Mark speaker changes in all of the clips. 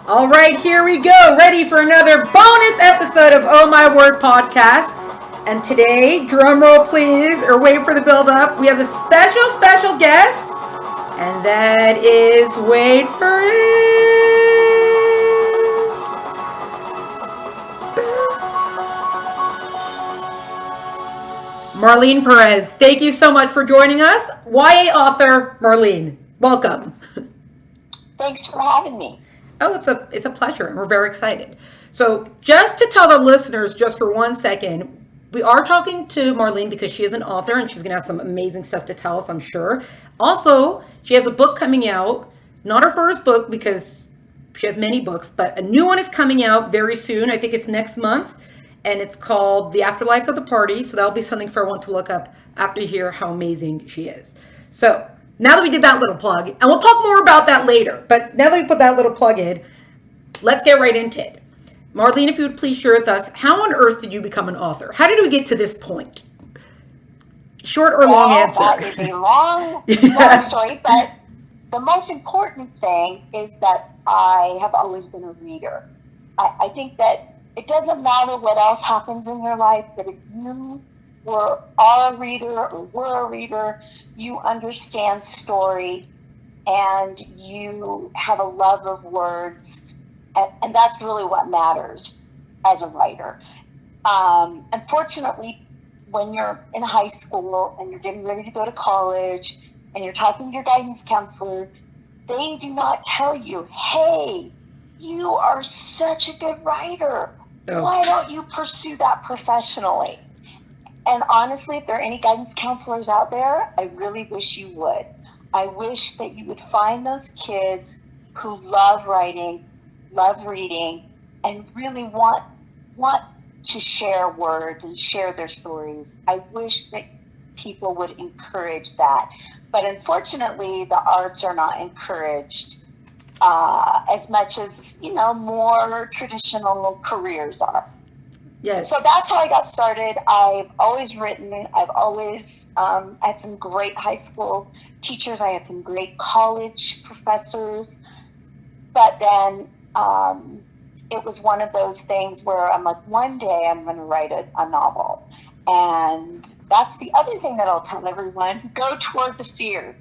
Speaker 1: All right, here we go. Ready for another bonus episode of Oh My Word podcast. And today, drum roll please, or wait for the build up. We have a special guest, and that is, wait for it, Marlene Perez. Thank you so much for joining us. YA author Marlene, welcome.
Speaker 2: Thanks for having me.
Speaker 1: Oh, it's a pleasure, and we're very excited. So, just to tell the listeners, just for 1 second, we are talking to Marlene because she is an author, and she's going to have some amazing stuff to tell us, I'm sure. Also, she has a book coming out, not her first book because she has many books, but a new one is coming out very soon. I think it's next month, and it's called The Afterlife of the Party. So that'll be something for everyone to look up after you hear how amazing she is. So now that we did that little plug, and we'll talk more about that later, but now that we put that little plug in, let's get right into it. Marlene, if you would please share with us, how on earth did you become an author? How did we get to this point? Short or long answer?
Speaker 2: That is a long story, but the most important thing is that I have always been a reader. I think that it doesn't matter what else happens in your life, but if you are a reader or were a reader, you understand story and you have a love of words, and that's really what matters as a writer. Unfortunately, when you're in high school and you're getting ready to go to college and you're talking to your guidance counselor, they do not tell you, hey, you are such a good writer.
Speaker 1: Oh.
Speaker 2: Why don't you pursue that professionally? And honestly, if there are any guidance counselors out there, I really wish you would. I wish that you would find those kids who love writing, love reading, and really want to share words and share their stories. I wish that people would encourage that. But unfortunately, the arts are not encouraged as much as, more traditional careers are.
Speaker 1: Yes.
Speaker 2: So that's how I got started. I've always written. I've always had some great high school teachers. I had some great college professors. But then it was one of those things where I'm like, one day I'm going to write a novel. And that's the other thing that I'll tell everyone. Go toward the fear.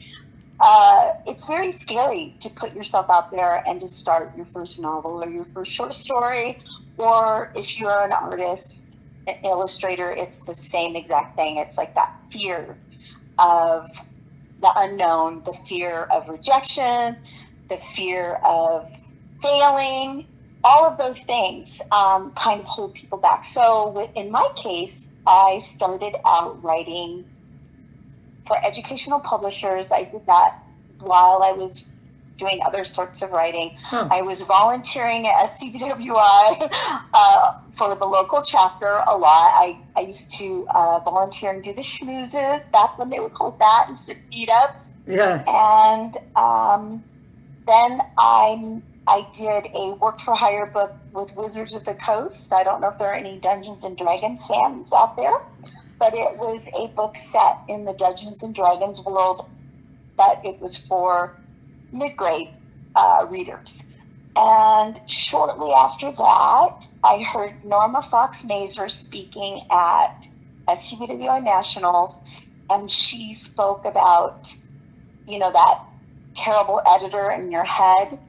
Speaker 2: It's very scary to put yourself out there and to start your first novel or your first short story. Or if you're an artist, an illustrator, it's the same exact thing. It's like that fear of the unknown, the fear of rejection, the fear of failing. All of those things kind of hold people back. So in my case, I started out writing for educational publishers. I did that while I was doing other sorts of writing. I was volunteering at SCBWI for the local chapter a lot. I used to volunteer and do the schmoozes back when they were called that, and sit meetups.
Speaker 1: Yeah.
Speaker 2: And then I did a work for hire book with Wizards of the Coast. I don't know if there are any Dungeons and Dragons fans out there, but it was a book set in the Dungeons and Dragons world, but it was for mid-grade readers. And shortly after that, I heard Norma Fox Mazer speaking at SCBWI Nationals, and she spoke about, that terrible editor in your head.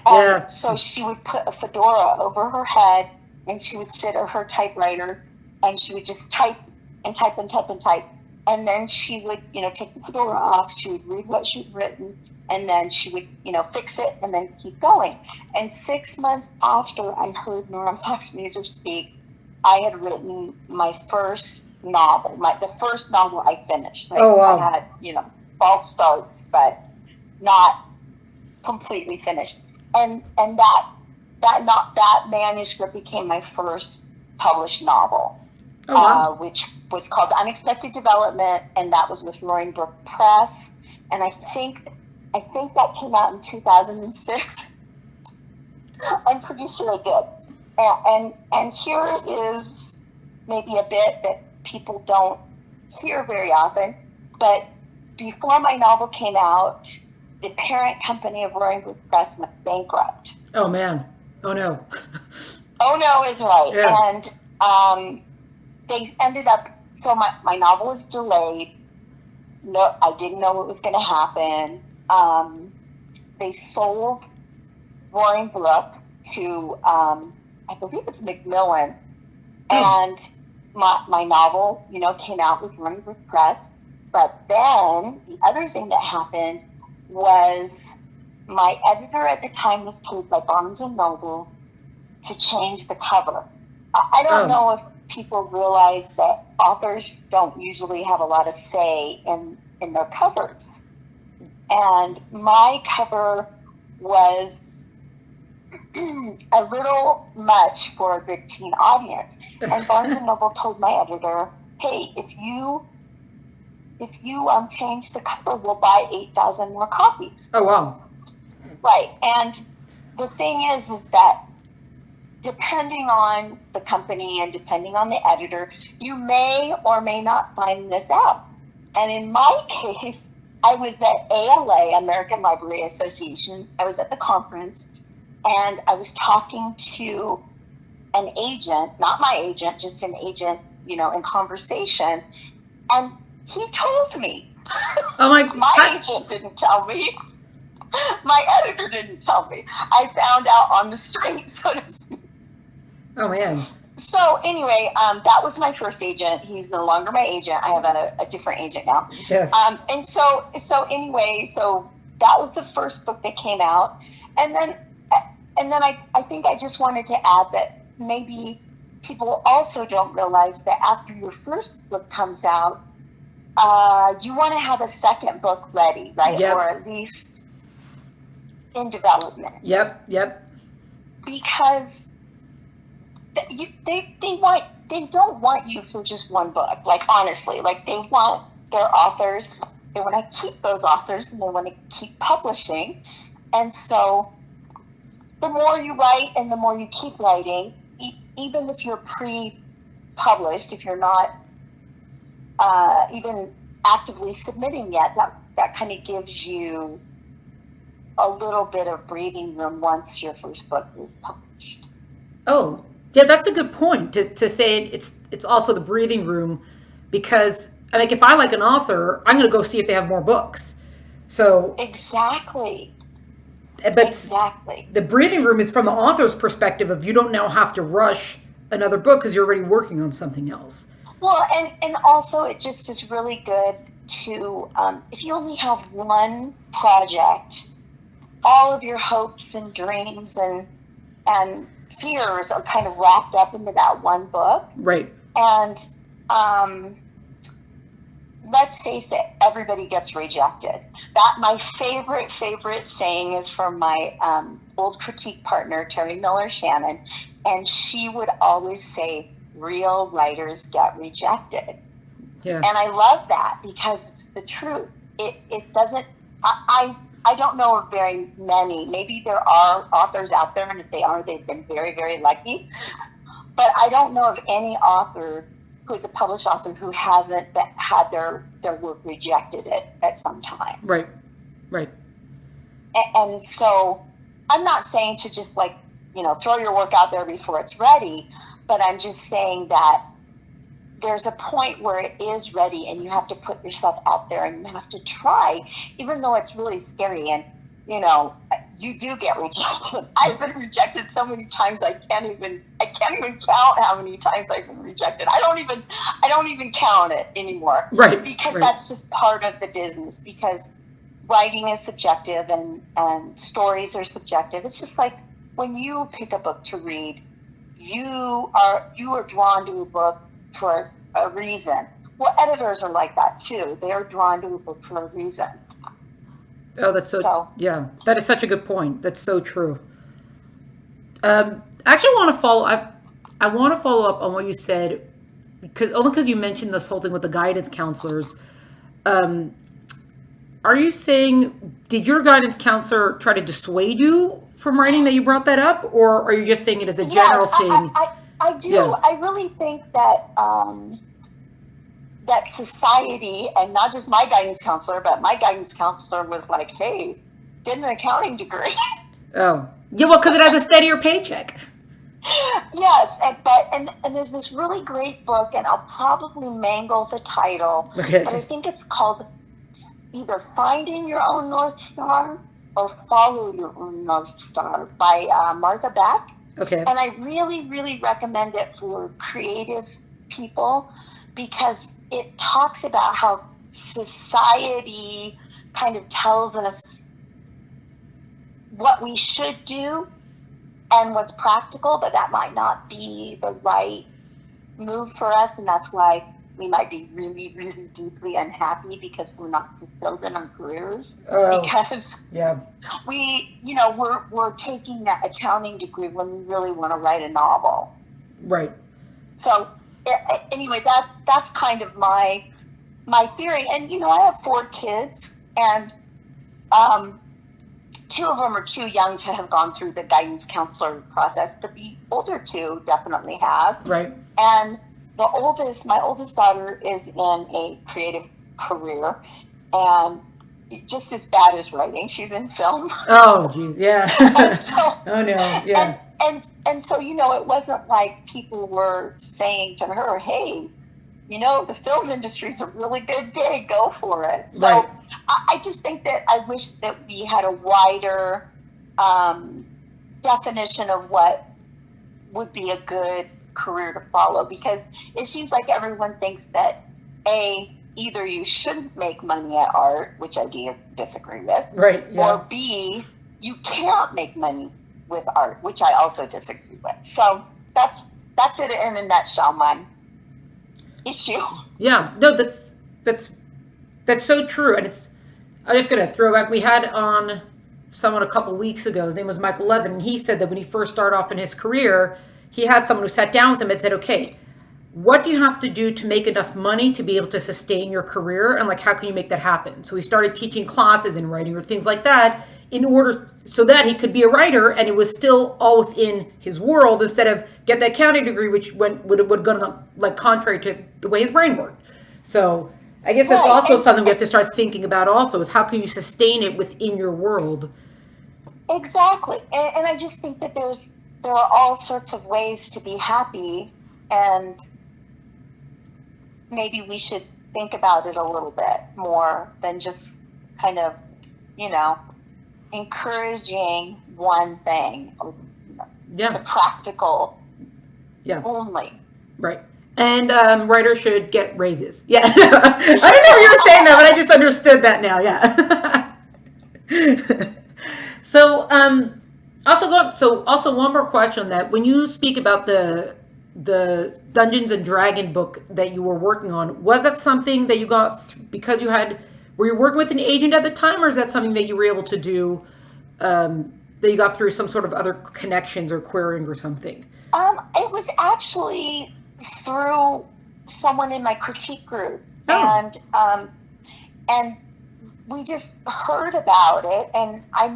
Speaker 1: Yeah.
Speaker 2: So she would put a fedora over her head, and she would sit at her typewriter, and she would just type and type and type and type. And then she would, take the fedora off. She would read what she'd written, and then she would, fix it and then keep going. And 6 months after I heard Norma Fox Mazer speak, I had written my first novel, the first novel I finished.
Speaker 1: Oh, wow.
Speaker 2: I had, false starts, but not completely finished. And that manuscript became my first published novel.
Speaker 1: Oh, wow.
Speaker 2: Which was called Unexpected Development, and that was with Roaring Brook Press. And I think that came out in 2006. I'm pretty sure it did. And here is maybe a bit that people don't hear very often, but before my novel came out, the parent company of Roaring Brook Press went bankrupt.
Speaker 1: Oh man. Oh no.
Speaker 2: Oh no is right.
Speaker 1: Yeah.
Speaker 2: And they ended up, so my novel was delayed. No, I didn't know what was going to happen. They sold Roaring Brook to, I believe it's Macmillan.
Speaker 1: Oh.
Speaker 2: And my novel, came out with Roaring Brook Press. But then the other thing that happened was my editor at the time was told by Barnes and Noble to change the cover. I don't
Speaker 1: Oh.
Speaker 2: know if people realize that authors don't usually have a lot of say in their covers. And my cover was a little much for a big teen audience. And Barnes and Noble told my editor, hey, if you change the cover, we'll buy 8,000 more copies.
Speaker 1: Oh wow.
Speaker 2: Right. And the thing is that depending on the company and depending on the editor, you may or may not find this out. And in my case, I was at ALA, American Library Association. I was at the conference and I was talking to an agent, not my agent, just an agent, in conversation. And he told me.
Speaker 1: Oh my.
Speaker 2: My agent didn't tell me. My editor didn't tell me. I found out on the street, so to speak.
Speaker 1: Oh man.
Speaker 2: So anyway, that was my first agent. He's no longer my agent. I have a different agent now.
Speaker 1: Yeah.
Speaker 2: And so anyway, so that was the first book that came out. And then I think I just wanted to add that maybe people also don't realize that after your first book comes out, you want to have a second book ready, right?
Speaker 1: Yep.
Speaker 2: Or at least in development.
Speaker 1: Yep. Yep.
Speaker 2: Because they don't want you for just one book. Like, honestly, like they want their authors, they want to keep those authors and they want to keep publishing. And so the more you write and the more you keep writing, even if you're pre-published, if you're not even actively submitting yet, that kind of gives you a little bit of breathing room once your first book is published.
Speaker 1: Oh, yeah, that's a good point to say it's also the breathing room because I mean, if I like an author, I'm going to go see if they have more books. So
Speaker 2: Exactly.
Speaker 1: but
Speaker 2: Exactly.
Speaker 1: the breathing room is from the author's perspective of you don't now have to rush another book because you're already working on something else.
Speaker 2: Well, and also it just is really good to, if you only have one project, all of your hopes and dreams and fears are kind of wrapped up into that one book.
Speaker 1: Right.
Speaker 2: And let's face it, everybody gets rejected. That my favorite saying is from my old critique partner, Terry Miller Shannon, and she would always say, real writers get rejected.
Speaker 1: Yeah.
Speaker 2: And I love that because it's the truth. It doesn't, I don't know of very many. Maybe there are authors out there, and if they are, they've been very, very lucky. But I don't know of any author who is a published author who hasn't had their work rejected at some time.
Speaker 1: Right. Right.
Speaker 2: And so I'm not saying to just throw your work out there before it's ready, but I'm just saying that there's a point where it is ready and you have to put yourself out there and you have to try, even though it's really scary. And, you do get rejected. I've been rejected so many times. I can't even count how many times I've been rejected. I don't even count it anymore.
Speaker 1: Right.
Speaker 2: Because
Speaker 1: right.
Speaker 2: that's just part of the business, because writing is subjective and stories are subjective. It's just like when you pick a book to read, you are drawn to a book for a reason. Well, editors are like that too. They are drawn to a book for a reason.
Speaker 1: Oh, that's yeah. That is such a good point. That's so true. Actually, I want to follow up on what you said, because you mentioned this whole thing with the guidance counselors. Are you saying, did your guidance counselor try to dissuade you from writing that you brought that up, or are you just saying it as a general thing?
Speaker 2: I do.
Speaker 1: Yeah.
Speaker 2: I really think that that society, and not just my guidance counselor, but my guidance counselor was like, hey, get an accounting degree.
Speaker 1: Oh, Yeah, well, because it has a steadier paycheck.
Speaker 2: Yes, and there's this really great book, and I'll probably mangle the title, but I
Speaker 1: Okay.
Speaker 2: think it's called either Finding Your Own North Star or Follow Your Own North Star by Martha Beck.
Speaker 1: Okay.
Speaker 2: And I really, really recommend it for creative people because it talks about how society kind of tells us what we should do and what's practical, but that might not be the right move for us. And that's why we might be really, really deeply unhappy because we're not fulfilled in our careers.
Speaker 1: Oh,
Speaker 2: Because
Speaker 1: yeah.
Speaker 2: we're taking that accounting degree when we really want to write a novel.
Speaker 1: Right.
Speaker 2: So anyway, that's kind of my theory. And I have 4 kids, and 2 of them are too young to have gone through the guidance counselor process, but the older 2 definitely have.
Speaker 1: Right.
Speaker 2: And my oldest daughter is in a creative career, and just as bad as writing, she's in film.
Speaker 1: Oh, geez. Yeah.
Speaker 2: So,
Speaker 1: oh, no. Yeah.
Speaker 2: and so, it wasn't like people were saying to her, hey, the film industry is a really good gig, go for it. So
Speaker 1: Right.
Speaker 2: I just think that I wish that we had a wider definition of what would be a good career to follow, because it seems like everyone thinks that either you shouldn't make money at art, which I disagree with,
Speaker 1: Right. Yeah.
Speaker 2: or B, you can't make money with art, which I also disagree with. So that's it in a nutshell, my issue.
Speaker 1: Yeah. No, that's so true. And I'm just going to throw back. We had on someone a couple weeks ago. His name was Michael Levin. And he said that when he first started off in his career, he had someone who sat down with him and said, okay, what do you have to do to make enough money to be able to sustain your career? And how can you make that happen? So he started teaching classes in writing or things like that in order so that he could be a writer, and it was still all within his world instead of get the accounting degree, which would go contrary to the way his brain worked. So I guess that's also something we have to start thinking about also, is how can you sustain it within your world?
Speaker 2: Exactly. And I just think that there are all sorts of ways to be happy, and maybe we should think about it a little bit more than just kind of, encouraging one thing, or,
Speaker 1: Yeah.
Speaker 2: the practical
Speaker 1: Yeah.
Speaker 2: only.
Speaker 1: Right. And writers should get raises. Yeah. I don't know if you were saying that, but I just understood that now. Yeah. So also one more question, that when you speak about the Dungeons and Dragon book that you were working on, was that something that you got because were you working with an agent at the time, or is that something that you were able to do that you got through some sort of other connections or querying or something?
Speaker 2: It was actually through someone in my critique group,
Speaker 1: Oh.
Speaker 2: and we just heard about it, and I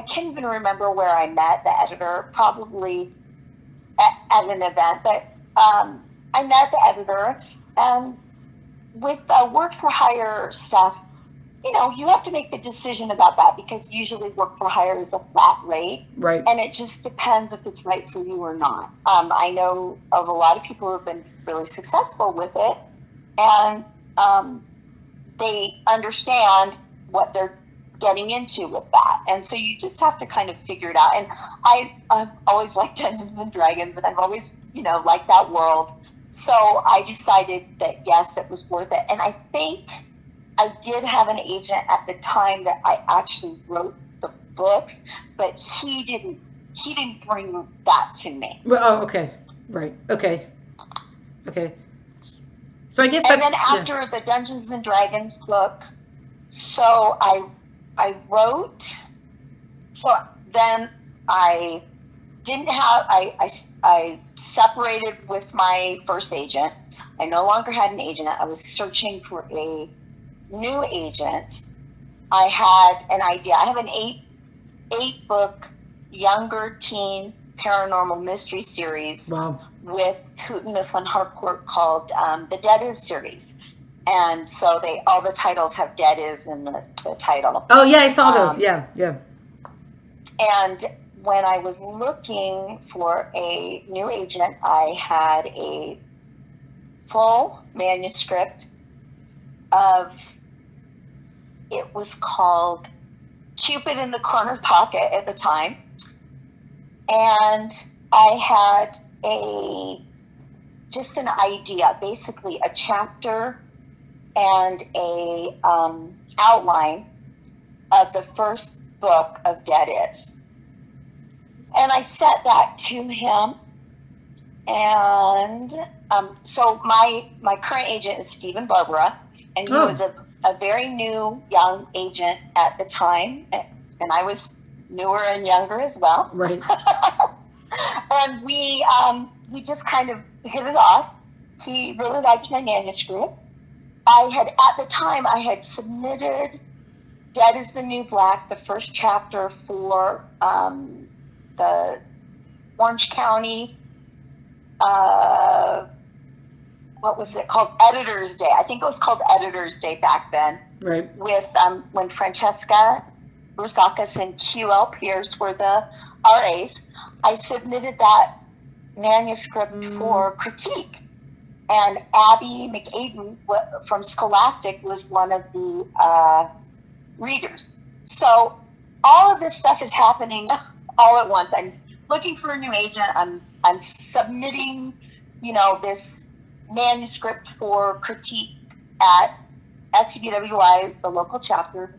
Speaker 2: can't even remember where I met the editor, probably at an event, but I met the editor, and with work for hire stuff, you have to make the decision about that, because usually work for hire is a flat rate.
Speaker 1: Right.
Speaker 2: And it just depends if it's right for you or not. I know of a lot of people who have been really successful with it, and they understand what they're getting into with that. And so you just have to kind of figure it out. And I've always liked Dungeons and Dragons, and I've always, liked that world. So I decided that, yes, it was worth it. And I think I did have an agent at the time that I actually wrote the books, but he didn't bring that to me.
Speaker 1: Well, oh, okay. Right. Okay. So I guess
Speaker 2: and then after the Dungeons and Dragons book, so I wrote. So then I didn't have. I separated with my first agent. I no longer had an agent. I was searching for a new agent. I had an idea. I have an eight book younger teen paranormal mystery series.
Speaker 1: Wow.
Speaker 2: With Hoot and Mifflin Harcourt called the Dead Is series. And so all the titles have Dead Is in the title.
Speaker 1: Oh yeah, I saw those. Yeah.
Speaker 2: And when I was looking for a new agent, I had a full manuscript of, it was called Cupid in the Corner Pocket at the time. And I had just an idea, basically a chapter and a outline of the first book of Dead Is. And I sent that to him. And so my current agent is Stephen Barbara, and he was a very new young agent at the time, and I was newer and younger as well.
Speaker 1: Right.
Speaker 2: And we just kind of hit it off. He really liked my manuscript. At the time, I had submitted Dead is the New Black, the first chapter, for the Orange County, what was it called? Editor's Day. I think it was called Editor's Day back then.
Speaker 1: Right.
Speaker 2: With when Francesca Rusakis and QL Pierce were the RAs. I submitted that manuscript for critique. And Abby McAden from Scholastic was one of the readers. So all of this stuff is happening all at once. I'm looking for a new agent. I'm submitting, this manuscript for critique at SCBWI, the local chapter.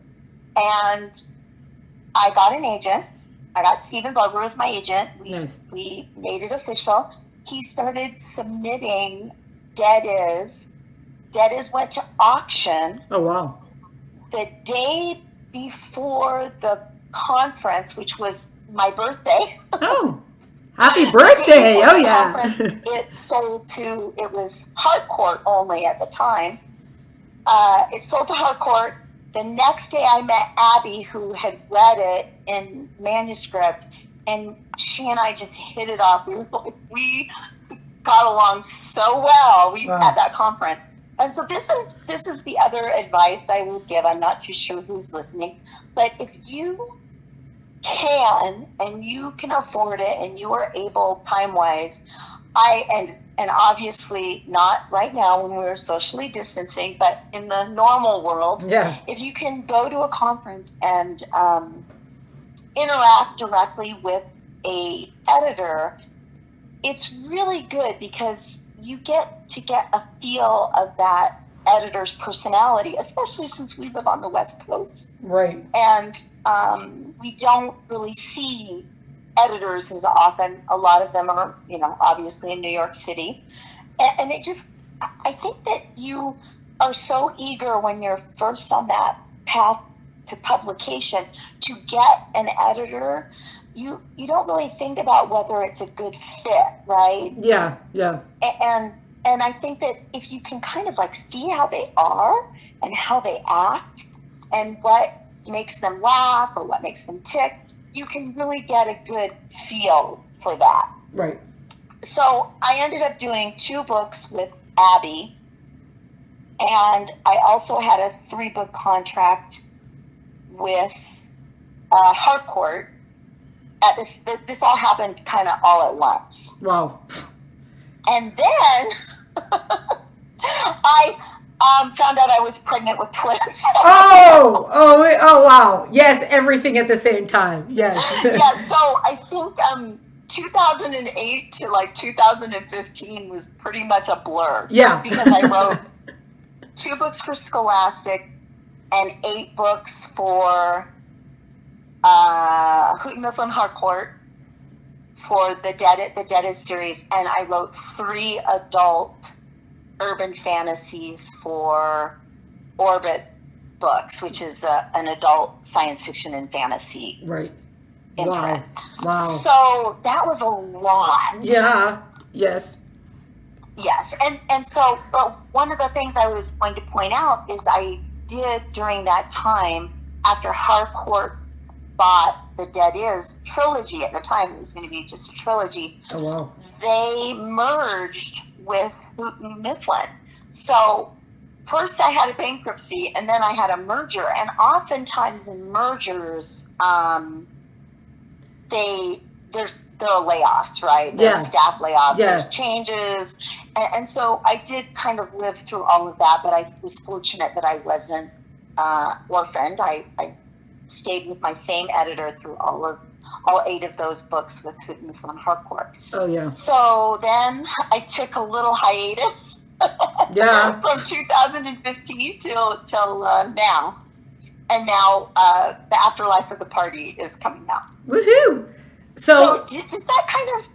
Speaker 2: And I got an agent. I got Stephen Barbara as my agent. We made it official. He started submitting Dead Is. Dead Is went to auction.
Speaker 1: Oh, wow.
Speaker 2: The day before the conference, which was my birthday.
Speaker 1: Oh, happy birthday. Oh, yeah.
Speaker 2: It sold to, it was Harcourt only at the time. It sold to Harcourt. The next day I met Abby, who had read it in manuscript, and she and I just hit it off. We got along so well at that conference. And so this is the other advice I will give. I'm not too sure who's listening, but if you can and you can afford it and you are able time-wise, and obviously not right now when we're socially distancing, but in the normal world, if you can go to a conference and interact directly with a editor, it's really good because you get a feel of that editor's personality, especially since we live on the West Coast.
Speaker 1: Right.
Speaker 2: And we don't really see editors as often. A lot of them are, obviously in New York City. And I think that you are so eager when you're first on that path to publication to get an editor. You don't really think about whether it's a good fit, right?
Speaker 1: Yeah.
Speaker 2: And I think that if you can kind of see how they are and how they act and what makes them laugh or what makes them tick, you can really get a good feel for that.
Speaker 1: Right.
Speaker 2: So I ended up doing 2 books with Abby, and I also had a 3-book contract with Harcourt. This all happened kind of all at once.
Speaker 1: Wow.
Speaker 2: And then I found out I was pregnant with twins.
Speaker 1: Oh, wow. Yes, everything at the same time. Yes.
Speaker 2: Yeah, so I think 2008 to 2015 was pretty much a blur.
Speaker 1: Yeah.
Speaker 2: Because I wrote 2 books for Scholastic and 8 books for Houghton Mifflin Harcourt for the Dead Is series, and I wrote 3 adult urban fantasies for Orbit Books, which is an adult science fiction and fantasy.
Speaker 1: Right.
Speaker 2: Imprint.
Speaker 1: Wow.
Speaker 2: So that was a lot.
Speaker 1: Yeah. Yes.
Speaker 2: Yes. And so one of the things I was going to point out is I did during that time, after Harcourt bought the Dead Is trilogy, at the time it was going to be just a trilogy.
Speaker 1: Oh, wow.
Speaker 2: They merged with Houghton Mifflin. So first I had a bankruptcy and then I had a merger. And oftentimes in mergers, there are layoffs, right? There's staff layoffs, there's changes. And so I did kind of live through all of that, but I was fortunate that I wasn't orphaned. I stayed with my same editor through all 8 of those books with Houghton Harcourt.
Speaker 1: Oh, yeah.
Speaker 2: So then I took a little hiatus from 2015 till now. And now The Afterlife of the Party is coming out.
Speaker 1: Woohoo!
Speaker 2: So does that kind of,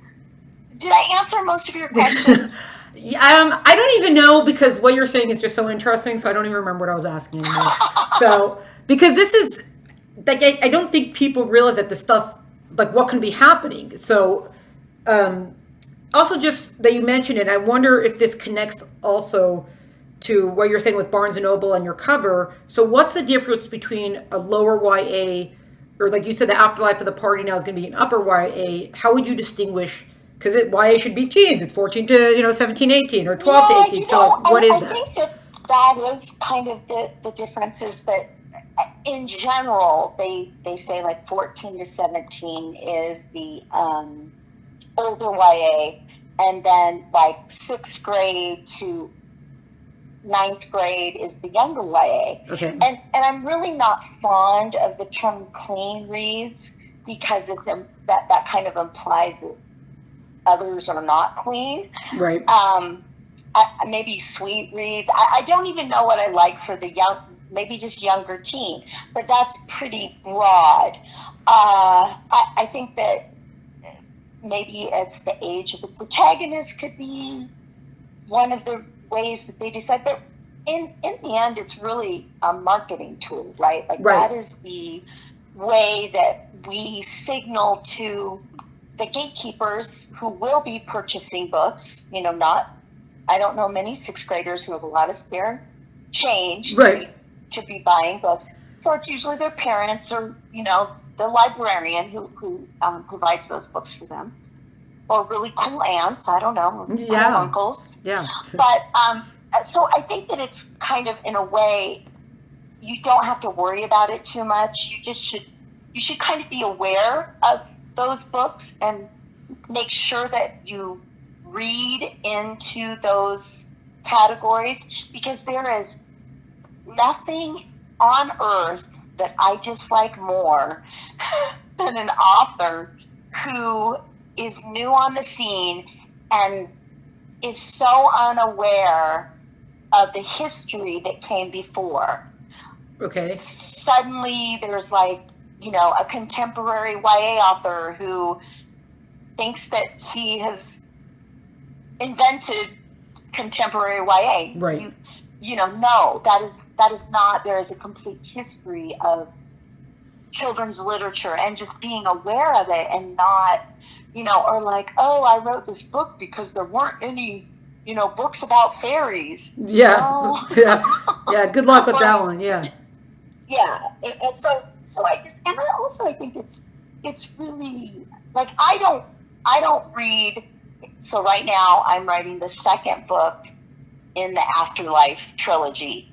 Speaker 2: did I answer most of your questions?
Speaker 1: I don't even know, because what you're saying is just so interesting, so I don't even remember what I was asking anymore. So, because this is, like, I don't think people realize that this stuff, like, what can be happening. So, also just that you mentioned it, I wonder if this connects also to what you're saying with Barnes & Noble and your cover. So what's the difference between a lower YA, or like you said, The Afterlife of the Party now is going to be an upper YA? How would you distinguish? Because YA should be teens. It's 14 to 17, 18, or 12 to 18. So what is that?
Speaker 2: I think that is kind of the differences, but in general, they say like 14 to 17 is the older YA, and then like 6th grade to 9th grade is the younger YA.
Speaker 1: Okay.
Speaker 2: And I'm really not fond of the term clean reads, because it's that kind of implies that others are not clean.
Speaker 1: Right.
Speaker 2: Maybe sweet reads. I don't even know what I like for the young, maybe just younger teen, but that's pretty broad. I think that maybe it's the age of the protagonist could be one of the ways that they decide, but in the end, it's really a marketing tool, right? Like that is the way that we signal to the gatekeepers who will be purchasing books. I don't know many 6th graders who have a lot of spare change to be buying books. So it's usually their parents or, the librarian who provides those books for them, or really cool aunts, I don't know, cool uncles.
Speaker 1: Yeah.
Speaker 2: But so I think that it's kind of, in a way, you don't have to worry about it too much. You should kind of be aware of those books and make sure that you read into those categories, because there is nothing on earth that I dislike more than an author who is new on the scene and is so unaware of the history that came before.
Speaker 1: Okay.
Speaker 2: Suddenly there's like, a contemporary YA author who thinks that he has invented contemporary YA.
Speaker 1: Right.
Speaker 2: No, that is not. There is a complete history of children's literature, and just being aware of it, and not, or like, oh, I wrote this book because there weren't any, books about fairies.
Speaker 1: Yeah.
Speaker 2: No.
Speaker 1: Yeah. Good luck with that one. Yeah.
Speaker 2: Yeah. And so I think it's really, like, I don't read. So right now I'm writing the 2nd book in the Afterlife trilogy.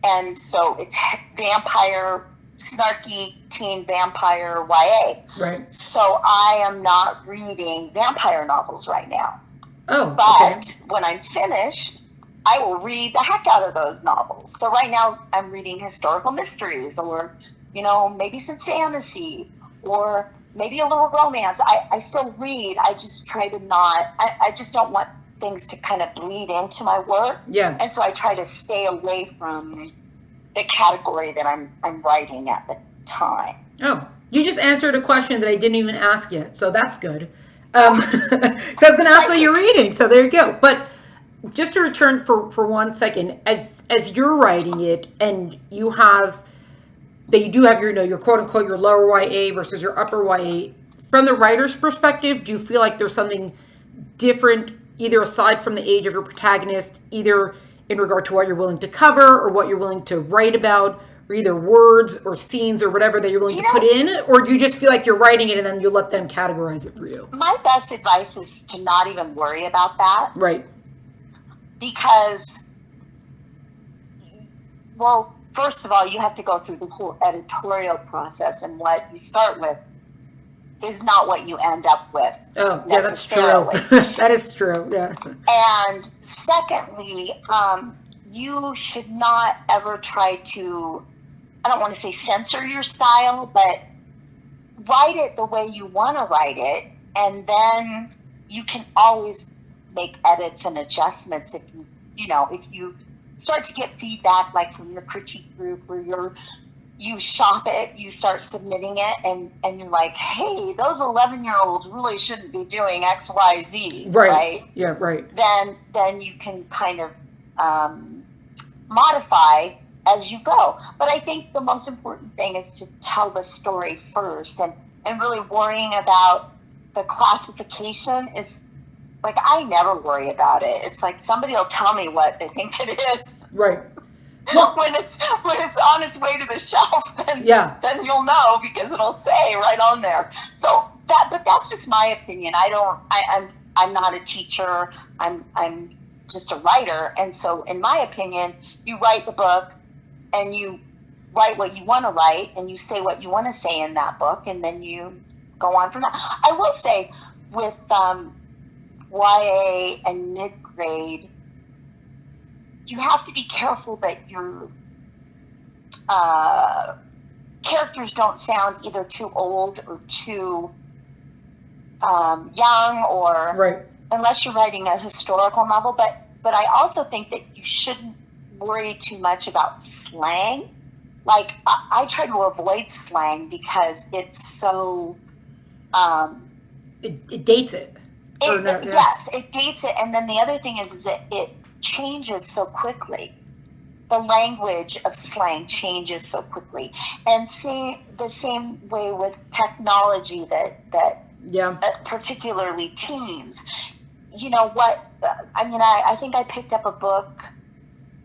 Speaker 2: And so it's vampire, snarky teen vampire YA.
Speaker 1: Right.
Speaker 2: So I am not reading vampire novels right now.
Speaker 1: Oh,
Speaker 2: but when I'm finished, I will read the heck out of those novels. So right now I'm reading historical mysteries, or, maybe some fantasy, or maybe a little romance. I still read. I just try to not, I just don't want things to kind of bleed into my work.
Speaker 1: Yeah.
Speaker 2: And so I try to stay away from the category that I'm writing at the time.
Speaker 1: Oh, you just answered a question that I didn't even ask yet, so that's good. So I was going to ask what you're reading, so there you go. But just to return for 1 second, as you're writing it, and you do have your quote unquote your lower YA versus your upper YA, from the writer's perspective, do you feel like there's something different, either aside from the age of your protagonist, either in regard to what you're willing to cover or what you're willing to write about, or either words or scenes or whatever that you're willing to put in? Or do you just feel like you're writing it and then you let them categorize it for you?
Speaker 2: My best advice is to not even worry about that.
Speaker 1: Right.
Speaker 2: Because, well, first of all, you have to go through the whole editorial process, and what you start with is not what you end up with
Speaker 1: Oh, yeah, that's true.
Speaker 2: necessarily.
Speaker 1: That is true. Yeah.
Speaker 2: And secondly, you should not ever try to, I don't want to say censor your style, but write it the way you want to write it. And then you can always make edits and adjustments if if you start to get feedback like from your critique group where you shop it, you start submitting it, and you're like, hey, those 11-year-olds really shouldn't be doing XYZ, right?
Speaker 1: Yeah, right.
Speaker 2: Then you can kind of modify as you go. But I think the most important thing is to tell the story first, and really worrying about the classification is like, I never worry about it. It's like somebody will tell me what they think it is.
Speaker 1: Right. Well,
Speaker 2: when it's on its way to the shelf, then you'll know because it'll say right on there. So but that's just my opinion. I'm not a teacher. I'm just a writer, and so in my opinion, you write the book, and you write what you want to write, and you say what you want to say in that book, and then you go on from that. I will say with YA and mid-grade, you have to be careful that your characters don't sound either too old or too young, or
Speaker 1: right.
Speaker 2: Unless you're writing a historical novel. But I also think that you shouldn't worry too much about slang. Like I try to avoid slang because it's so
Speaker 1: it dates it.
Speaker 2: Yes, it dates it, and then the other thing is that it changes so quickly. The language of slang changes so quickly, and see the same way with technology that particularly teens. You know what? I mean, I think I picked up a book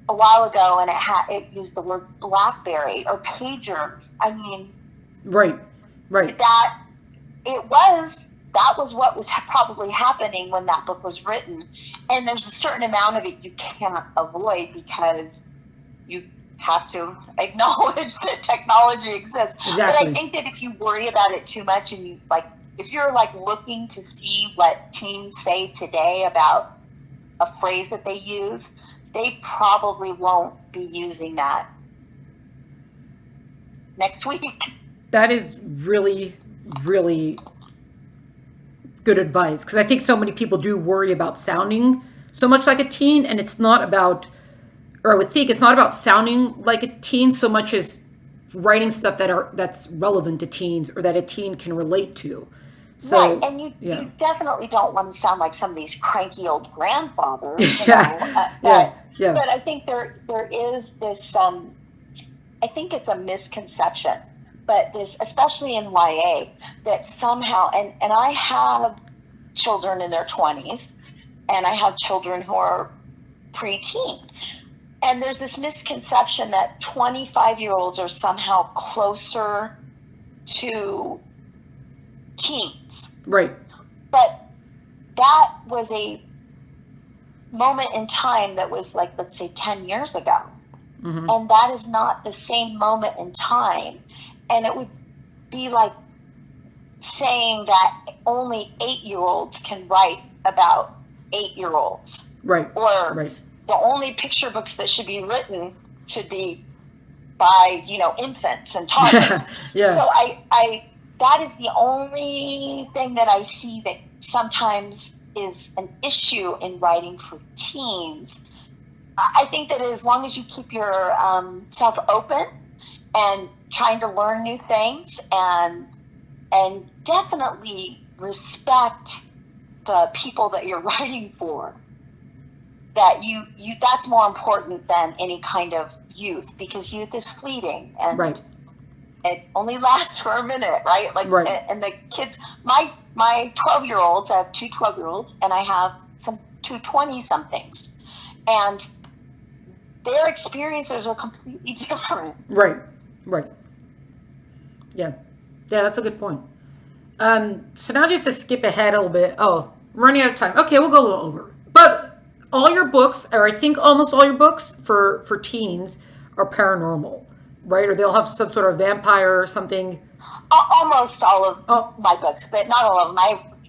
Speaker 2: a while ago, and it used the word BlackBerry or pagers. I mean,
Speaker 1: right.
Speaker 2: That was what was probably happening when that book was written. And there's a certain amount of it you can't avoid because you have to acknowledge that technology exists.
Speaker 1: Exactly.
Speaker 2: But I think that if you worry about it too much, and if you're looking to see what teens say today about a phrase that they use, they probably won't be using that next week.
Speaker 1: That is really, really good advice, because I think so many people do worry about sounding so much like a teen, and it's not about, or I would think it's not about sounding like a teen so much as writing stuff that's relevant to teens or that a teen can relate to. So,
Speaker 2: right, and you definitely don't want to sound like some of these cranky old grandfathers. But I think there is this. I think it's a misconception, but this, especially in YA, that somehow, and I have children in their 20s, and I have children who are preteen, and there's this misconception that 25-year-olds are somehow closer to teens.
Speaker 1: Right.
Speaker 2: But that was a moment in time that was let's say 10 years ago. Mm-hmm. And that is not the same moment in time. And it would be like saying that only 8-year-olds can write about 8-year-olds.
Speaker 1: Right.
Speaker 2: Or the only picture books that should be written should be by, infants and toddlers. So I that is the only thing that I see that sometimes is an issue in writing for teens. I think that as long as you keep your self open and trying to learn new things, and definitely respect the people that you're writing for, that you that's more important than any kind of youth, because youth is fleeting, and it only lasts for a minute, right? And the kids, my 12-year-olds, I have two 12-year-olds, and I have two 20-somethings, and their experiences are completely different. Right.
Speaker 1: Yeah, that's a good point. So now just to skip ahead a little bit. Oh, I'm running out of time. Okay, we'll go a little over. But all your books, or I think almost all your books for teens, are paranormal. right? Or they'll have some sort of vampire or something.
Speaker 2: Almost all of
Speaker 1: Oh,
Speaker 2: my books, but not all of them.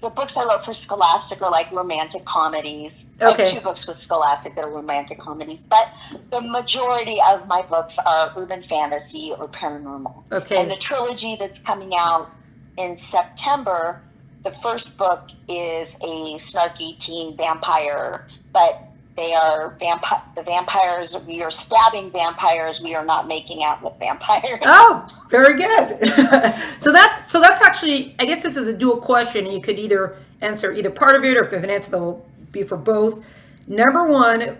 Speaker 2: The books I wrote for Scholastic are like romantic comedies. I have
Speaker 1: okay.
Speaker 2: 2 books with Scholastic that are romantic comedies, but the majority of my books are urban fantasy or paranormal.
Speaker 1: Okay.
Speaker 2: And the trilogy that's coming out in September, the first book is a snarky teen vampire, but they are the vampires. We are stabbing vampires. We are not making out with vampires.
Speaker 1: Oh, very good. So that's actually, I guess this is a dual question. You could either answer either part of it, or if there's an answer that will be for both. Number one,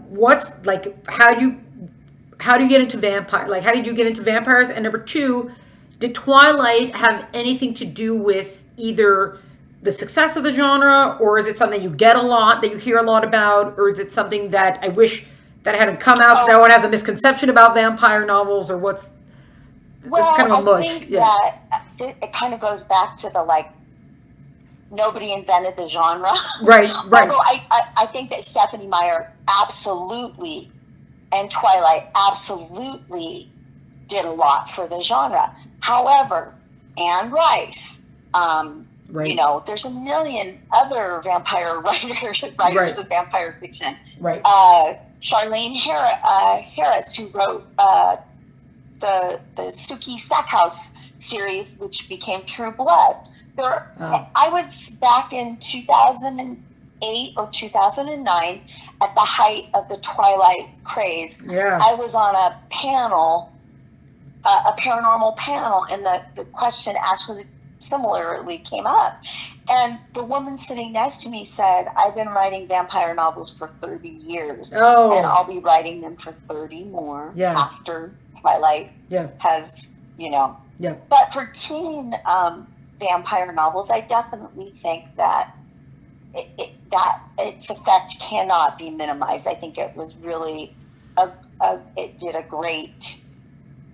Speaker 1: what's like how do you get into vampire? Like, how did you get into vampires? And number two, did Twilight have anything to do with either the success of the genre, or is it something you get a lot, that you hear a lot about, or is it something that I wish that hadn't come out because everyone has a misconception about vampire novels, or what's
Speaker 2: Well,
Speaker 1: kind of a mush?
Speaker 2: I think that it kind of goes back to the like, nobody invented the genre.
Speaker 1: Right.
Speaker 2: Although I think that Stephanie Meyer absolutely, and Twilight absolutely did a lot for the genre. However, Anne Rice, there's a million other vampire writers of vampire fiction.
Speaker 1: Right.
Speaker 2: Charlene Harris, who wrote the Sookie Stackhouse series, which became True Blood. I was back in 2008 or 2009 at the height of the Twilight craze.
Speaker 1: Yeah.
Speaker 2: I was on a panel, a paranormal panel, and the question actually similarly came up. And the woman sitting next to me said, I've been writing vampire novels for 30 years, and I'll be writing them for 30 more after Twilight has, But for teen vampire novels, I definitely think that that its effect cannot be minimized. I think it was really, it did a great,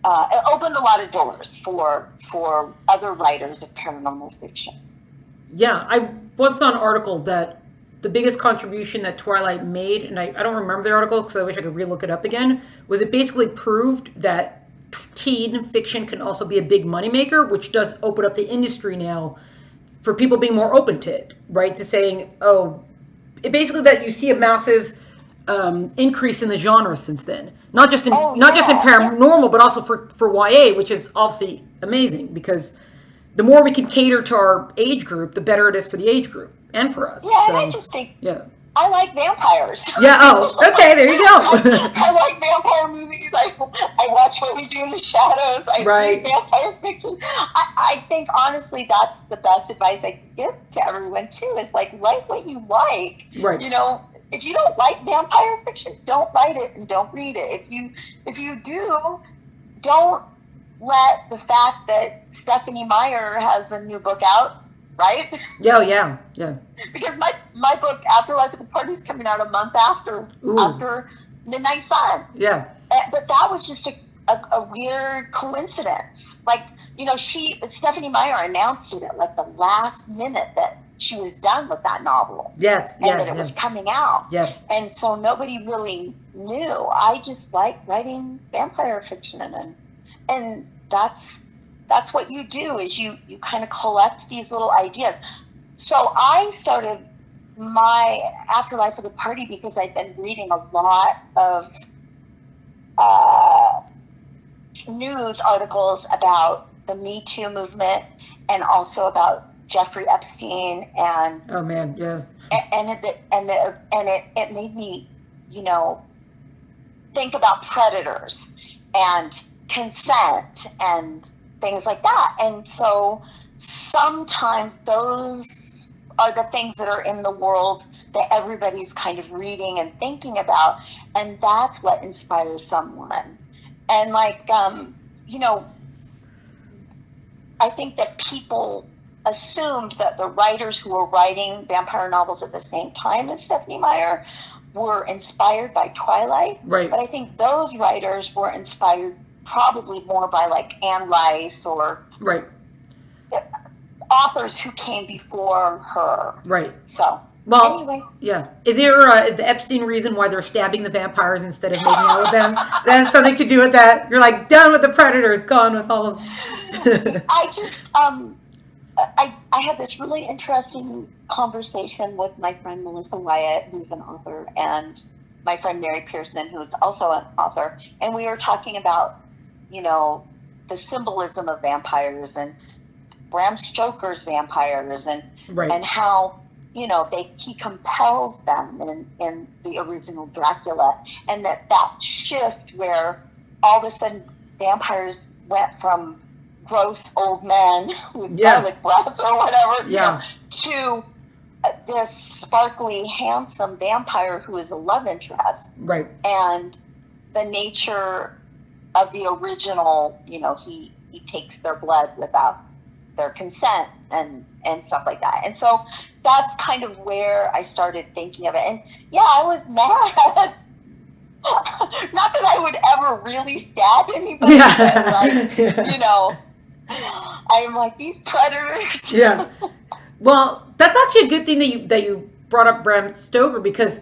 Speaker 2: it opened a lot of doors for other writers of paranormal fiction.
Speaker 1: Yeah, I once saw an article that the biggest contribution that Twilight made, and I don't remember the article because I wish I could relook it up again, was it basically proved that teen fiction can also be a big moneymaker, which does open up the industry now for people being more open to it, right? To saying, basically that you see a massive increase in the genre since then. Not just in paranormal, but also for YA, which is obviously amazing because the more we can cater to our age group, the better it is for the age group and for us.
Speaker 2: Yeah, and I just think I like vampires.
Speaker 1: Yeah. Oh, okay. There you go.
Speaker 2: I like vampire movies. I watch What We Do in the Shadows. I read vampire fiction. I think honestly, that's the best advice I can give to everyone too. Is like write what you like.
Speaker 1: Right.
Speaker 2: If you don't like vampire fiction, don't write it and don't read it. If you do, don't let the fact that Stephanie Meyer has a new book out. Right?
Speaker 1: Yeah.
Speaker 2: Because my book, Afterlife of the Party, is coming out a month after Midnight Sun.
Speaker 1: Yeah.
Speaker 2: But that was just a weird coincidence. Like, Stephanie Meyer announced it at like the last minute that she was done with that novel.
Speaker 1: Yes.
Speaker 2: And that it was coming out.
Speaker 1: Yeah.
Speaker 2: And so nobody really knew. I just like writing vampire fiction and that's what you do is you kind of collect these little ideas. So I started my Afterlife of the Party because I'd been reading a lot of news articles about the Me Too movement and also about Jeffrey Epstein and
Speaker 1: oh man, yeah.
Speaker 2: And it made me, think about predators and consent and things like that. And so sometimes those are the things that are in the world that everybody's kind of reading and thinking about. And that's what inspires someone. And like, I think that people assumed that the writers who were writing vampire novels at the same time as Stephanie Meyer were inspired by Twilight.
Speaker 1: Right.
Speaker 2: But I think those writers were inspired probably more by like Anne Rice or
Speaker 1: right
Speaker 2: authors who came before her.
Speaker 1: Right.
Speaker 2: So
Speaker 1: Well,
Speaker 2: Anyway,
Speaker 1: yeah. Is there is the Epstein reason why they're stabbing the vampires instead of making out with them? That has something to do with that. You're like done with the predators, gone with all of.
Speaker 2: I just I had this really interesting conversation with my friend Melissa Wyatt, who's an author, and my friend Mary Pearson, who's also an author, and we were talking about, you know, the symbolism of vampires and Bram Stoker's vampires, and
Speaker 1: Right.
Speaker 2: and how, you know, he compels them in the original Dracula, and that shift where all of a sudden vampires went from gross old men with
Speaker 1: Yeah.
Speaker 2: garlic breath or whatever, you
Speaker 1: Yeah.
Speaker 2: know, to this sparkly, handsome vampire who is a love interest,
Speaker 1: Right.
Speaker 2: and the nature of the original, you know, he takes their blood without their consent and stuff like that. And so that's kind of where I started thinking of it. And yeah, I was mad. Not that I would ever really stab anybody, but like, you know, I'm like, these predators.
Speaker 1: Yeah. Well, that's actually a good thing that you brought up Bram Stoker, because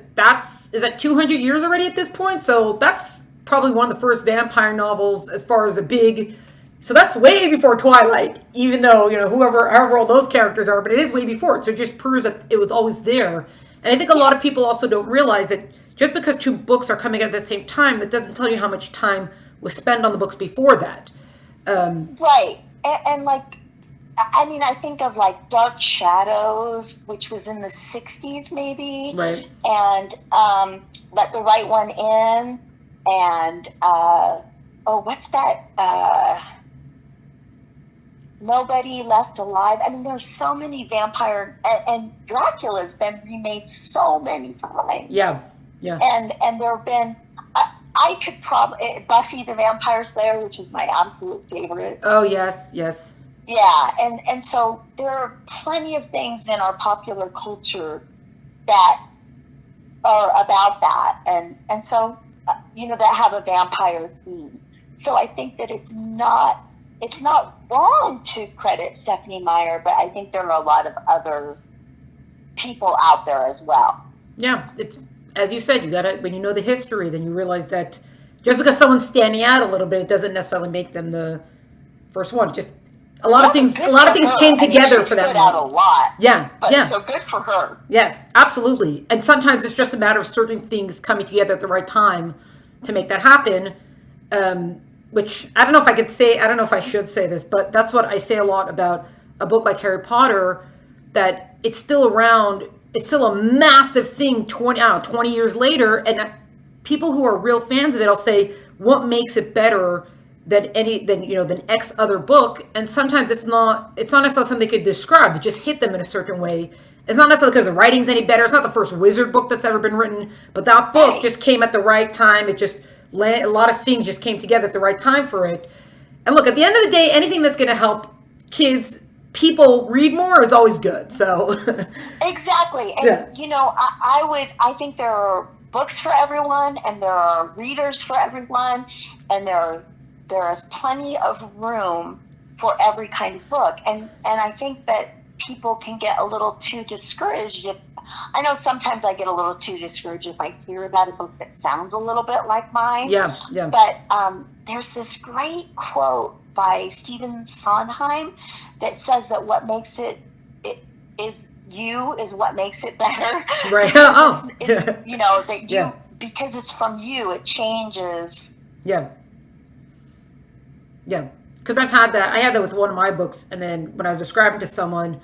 Speaker 1: is that 200 years already at this point? So that's probably one of the first vampire novels as far as a big. So that's way before Twilight, even though, you know, however all those characters are, but it is way before it. So it just proves that it was always there. And I think a lot of people also don't realize that just because two books are coming out at the same time, that doesn't tell you how much time was spent on the books before that.
Speaker 2: Right. And like, I mean, I think of like Dark Shadows, which was in the 60s maybe.
Speaker 1: Right.
Speaker 2: And Let the Right One In. And, what's that? Nobody Left Alive. I mean, there's so many vampire, and Dracula's been remade so many times.
Speaker 1: Yeah. Yeah.
Speaker 2: And there have been, I could probably, Buffy the Vampire Slayer, which is my absolute favorite.
Speaker 1: Oh, yes. Yes.
Speaker 2: Yeah, and so there are plenty of things in our popular culture that are about that, and so you know, that have a vampire theme. So I think that it's not wrong to credit Stephanie Meyer, but I think there are a lot of other people out there as well.
Speaker 1: Yeah, it's as you said, you gotta, when you know the history, then you realize that just because someone's standing out a little bit, it doesn't necessarily make them the first one. Just a lot of things came together for that.
Speaker 2: She stood out a lot.
Speaker 1: Yeah, yeah.
Speaker 2: So good for her.
Speaker 1: Yes, absolutely. And sometimes it's just a matter of certain things coming together at the right time to make that happen. Which I don't know if I should say this, but that's what I say a lot about a book like Harry Potter, that it's still around. It's still a massive thing 20 years later. And people who are real fans of it will say, what makes it better than X other book? And sometimes it's not necessarily something they could describe. It just hit them in a certain way. It's not necessarily because the writing's any better. It's not the first wizard book that's ever been written, but that book just came at the right time. It just, a lot of things just came together at the right time for it. And look, at the end of the day, anything that's going to help people read more is always good. So
Speaker 2: exactly. And you know, I think there are books for everyone, and there are readers for everyone, and there is plenty of room for every kind of book. And I think that people can get a little too discouraged I know sometimes I get a little too discouraged if I hear about a book that sounds a little bit like mine.
Speaker 1: Yeah, yeah.
Speaker 2: But there's this great quote by Stephen Sondheim that says that what makes it is what makes it better.
Speaker 1: Right.
Speaker 2: It's, you know, that because it's from you, it changes.
Speaker 1: Yeah. Yeah. Because I had that with one of my books, and then when I was describing to someone,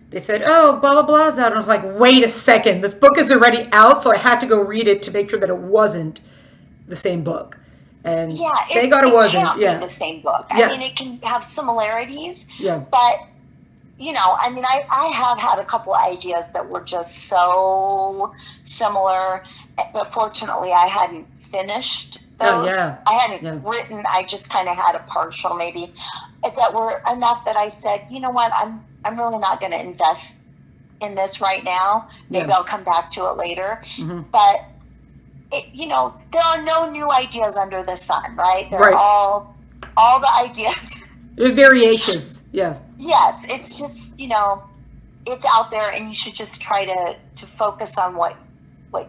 Speaker 1: they said, oh, blah, blah, blah's out. And I was like, wait a second, this book is already out, so I had to go read it to make sure that it wasn't the same book. And thank God it wasn't.
Speaker 2: Can't be the same book. I mean, it can have similarities, but, you know, I mean, I have had a couple of ideas that were just so similar, but fortunately I hadn't finished those. I hadn't written, I just kind of had a partial maybe, that were enough that I said, you know what, I'm really not going to invest in this right now. Maybe I'll come back to it later. Mm-hmm. But, you know, there are no new ideas under the sun, right? They're all the ideas.
Speaker 1: There's variations, yeah.
Speaker 2: Yes, it's just, you know, it's out there, and you should just try to focus on what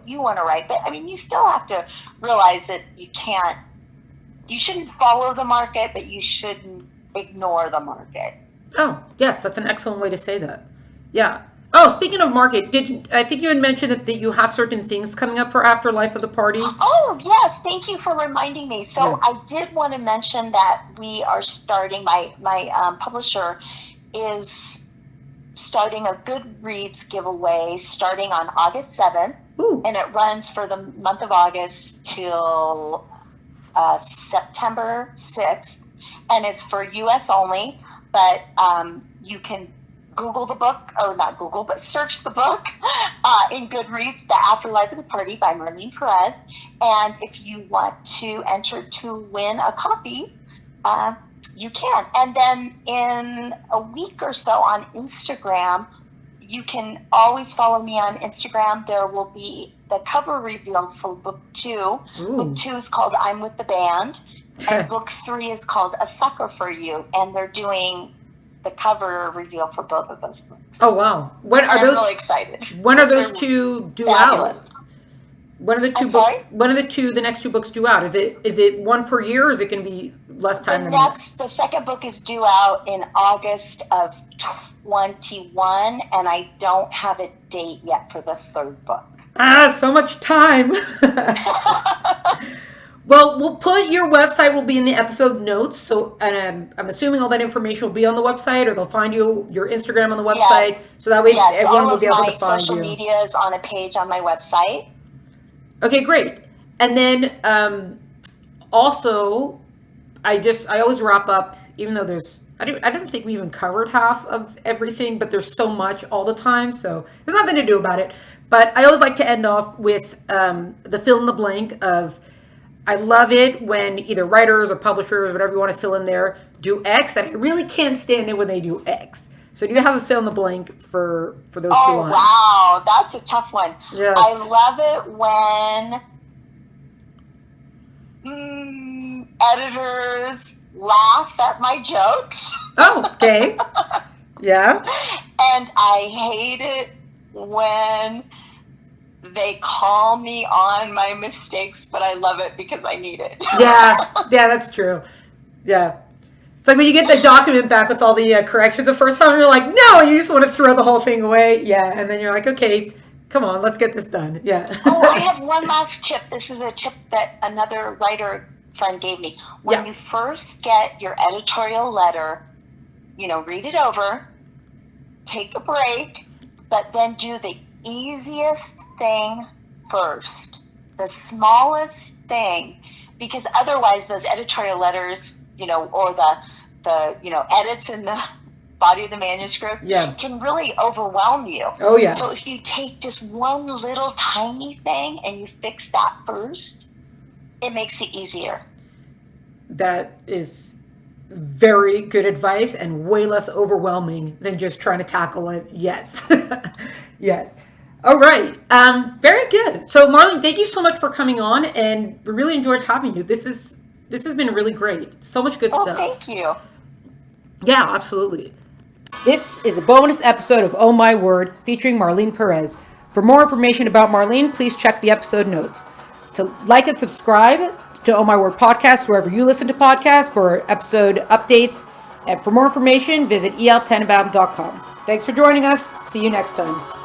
Speaker 2: you want to write. But I mean, you still have to realize that you shouldn't follow the market, but you shouldn't ignore the market.
Speaker 1: Oh, yes, that's an excellent way to say that. Yeah. Oh, speaking of market, I think you had mentioned that you have certain things coming up for After Life of the Party?
Speaker 2: Oh, yes. Thank you for reminding me. So
Speaker 1: Yeah.
Speaker 2: I did want to mention that we are starting, my publisher is starting a Goodreads giveaway starting on August 7th.
Speaker 1: Ooh.
Speaker 2: And it runs for the month of August till September 6th. And it's for U.S. only, but you can Google the book, or not Google, but search the book in Goodreads, The Afterlife of the Party by Marlene Perez. And if you want to enter to win a copy, you can. And then in a week or so on Instagram, you can always follow me on Instagram. There will be the cover reveal for book 2.
Speaker 1: Ooh.
Speaker 2: Book 2 is called I'm with the Band. And book 3 is called A Sucker for You. And they're doing the cover reveal for both of those books.
Speaker 1: Oh, wow. When are
Speaker 2: I'm
Speaker 1: those?
Speaker 2: really excited.
Speaker 1: When are those two due
Speaker 2: Fabulous.
Speaker 1: out? When are the two
Speaker 2: I'm sorry?
Speaker 1: When are the next two books due out? Is it one per year, or is it going to be less time than that?
Speaker 2: The second book is due out in August of 21, and I don't have a date yet for the third book.
Speaker 1: Ah, so much time. Well, we'll put your website will be in the episode notes. So, and I'm assuming all that information will be on the website, or they'll find your Instagram on the website. So that way
Speaker 2: Yes,
Speaker 1: everyone
Speaker 2: all
Speaker 1: will
Speaker 2: of
Speaker 1: be able
Speaker 2: my
Speaker 1: to find
Speaker 2: social
Speaker 1: you.
Speaker 2: media is on a page on my website.
Speaker 1: Okay, great. And then also, I always wrap up, even though I don't think we even covered half of everything, but there's so much all the time, so there's nothing to do about it. But I always like to end off with the fill in the blank of, I love it when either writers or publishers, whatever you want to fill in there, do X, and I really can't stand it when they do X. So do you have a fill in the blank for those two lines?
Speaker 2: Oh, wow. That's a tough one.
Speaker 1: Yeah.
Speaker 2: I love it when editors laugh at my jokes.
Speaker 1: Oh, okay. Yeah.
Speaker 2: And I hate it when they call me on my mistakes, but I love it because I need it.
Speaker 1: Yeah, that's true. Yeah. It's like when you get the document back with all the corrections the first time, you're like, no, you just want to throw the whole thing away. Yeah, and then you're like, okay, come on, let's get this done. Yeah.
Speaker 2: Oh, I have one last tip. This is a tip that another writer friend gave me. When you first get your editorial letter, read it over, take a break, but then do the easiest thing first, the smallest thing, because otherwise those editorial letters, or the edits in the body of the manuscript can really overwhelm you.
Speaker 1: Oh, yeah.
Speaker 2: So if you take just one little tiny thing and you fix that first, it makes it easier.
Speaker 1: That is very good advice and way less overwhelming than just trying to tackle it. Yes. Yes. All right. Very good. So Marlene, thank you so much for coming on, and we really enjoyed having you. This has been really great. So much good stuff.
Speaker 2: Oh, thank you.
Speaker 1: Yeah, absolutely. This is a bonus episode of Oh My Word featuring Marlene Perez. For more information about Marlene, please check the episode notes. To like and subscribe to Oh My Word podcast wherever you listen to podcasts for episode updates. And for more information, visit el10about.com. Thanks for joining us. See you next time.